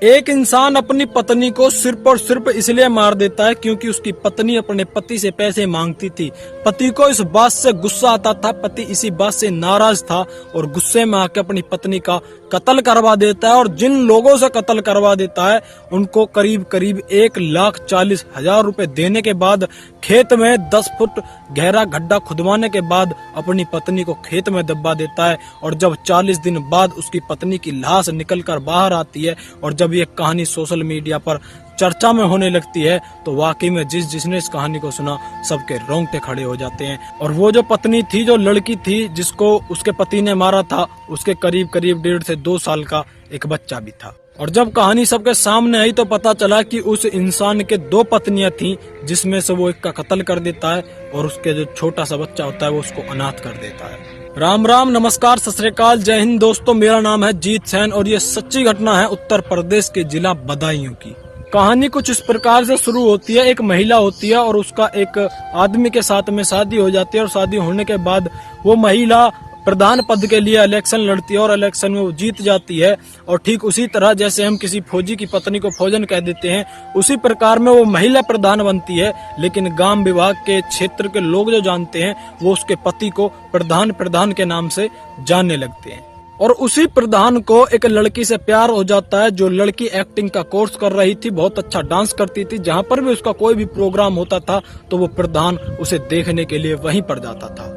एक इंसान अपनी पत्नी को सिर्फ और सिर्फ इसलिए मार देता है क्योंकि उसकी पत्नी अपने पति से पैसे मांगती थी। पति को इस बात से गुस्सा आता था, पति इसी बात से नाराज था और गुस्से में आकर अपनी पत्नी का कत्ल करवा देता है। और जिन लोगों से कत्ल करवा देता है उनको करीब करीब 1,40,000 रुपए देने के बाद खेत में 10 फुट गहरा गड्ढा खुदवाने के बाद अपनी पत्नी को खेत में दबा देता है। और जब 40 दिन बाद उसकी पत्नी की लाश निकलकर बाहर आती है और जब ये कहानी सोशल मीडिया पर चर्चा में होने लगती है तो वाकई में जिसने इस कहानी को सुना सबके रोंगटे खड़े हो जाते हैं। और वो जो पत्नी थी, जो लड़की थी जिसको उसके पति ने मारा था, उसके करीब करीब 1.5 से 2 साल का एक बच्चा भी था। और जब कहानी सबके सामने आई तो पता चला कि उस इंसान के 2 पत्नियां थीं, जिसमें से वो एक का कत्ल कर देता है और उसके जो छोटा सा बच्चा होता है वो उसको अनाथ कर देता है। राम राम, नमस्कार, सत श्री अकाल, जय हिंद दोस्तों। मेरा नाम है जीत सैन और ये सच्ची घटना है उत्तर प्रदेश के जिला बदायूं की। कहानी कुछ इस प्रकार से शुरू होती है। एक महिला होती है और उसका एक आदमी के साथ में शादी हो जाती है और शादी होने के बाद वो महिला प्रधान पद के लिए इलेक्शन लड़ती है और इलेक्शन में वो जीत जाती है। और ठीक उसी तरह जैसे हम किसी फौजी की पत्नी को फौजन कह देते हैं, उसी प्रकार में वो महिला प्रधान बनती है। लेकिन ग्राम विभाग के क्षेत्र के लोग जो जानते हैं वो उसके पति को प्रधान के नाम से जानने लगते हैं। और उसी प्रधान को एक लड़की से प्यार हो जाता है, जो लड़की एक्टिंग का कोर्स कर रही थी, बहुत अच्छा डांस करती थी। जहाँ पर भी उसका कोई भी प्रोग्राम होता था तो वो प्रधान उसे देखने के लिए वहीं पर जाता था।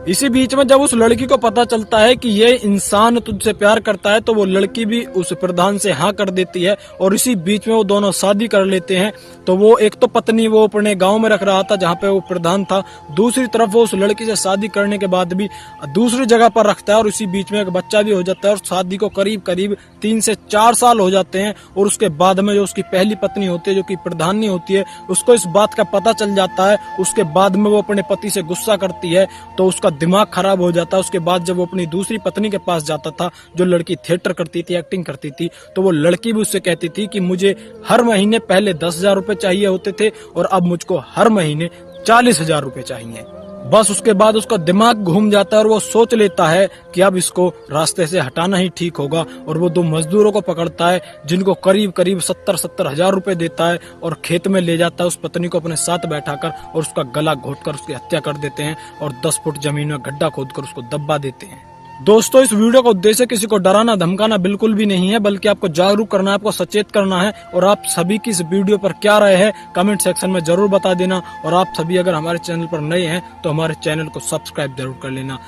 इसी बीच में जब उस लड़की को पता चलता है कि ये इंसान तुझसे प्यार करता है तो वो लड़की भी उस प्रधान से हाँ कर देती है। और इसी बीच में वो दोनों शादी कर लेते हैं। तो वो एक तो पत्नी वो अपने गांव में रख रहा था जहाँ पे वो प्रधान था, दूसरी तरफ वो उस लड़की से शादी करने के बाद भी दूसरी जगह पर रखता है और इसी बीच में एक बच्चा भी हो जाता है। और शादी को करीब करीब 3 से 4 साल हो जाते हैं। और उसके बाद में जो उसकी पहली पत्नी होती है, जो कि प्रधानी होती है, उसको इस बात का पता चल जाता है। उसके बाद में वो अपने पति से गुस्सा करती है तो उसका दिमाग खराब हो जाता है। उसके बाद जब वो अपनी दूसरी पत्नी के पास जाता था, जो लड़की थिएटर करती थी, एक्टिंग करती थी, तो वो लड़की भी उससे कहती थी कि मुझे हर महीने पहले 10,000 रुपए चाहिए होते थे और अब मुझको हर महीने 40,000 रुपए चाहिए। बस उसके बाद उसका दिमाग घूम जाता है और वो सोच लेता है कि अब इसको रास्ते से हटाना ही ठीक होगा। और वो 2 मजदूरों को पकड़ता है जिनको करीब करीब 70,000 रुपए देता है और खेत में ले जाता है उस पत्नी को अपने साथ बैठाकर और उसका गला घोटकर उसकी हत्या कर देते हैं और 10 फुट जमीन में गड्ढा खोदकर उसको दबा देते हैं। दोस्तों, इस वीडियो का उद्देश्य किसी को डराना धमकाना बिल्कुल भी नहीं है, बल्कि आपको जागरूक करना है, आपको सचेत करना है। और आप सभी की इस वीडियो पर क्या राय है कमेंट सेक्शन में जरूर बता देना। और आप सभी अगर हमारे चैनल पर नए हैं तो हमारे चैनल को सब्सक्राइब जरूर कर लेना।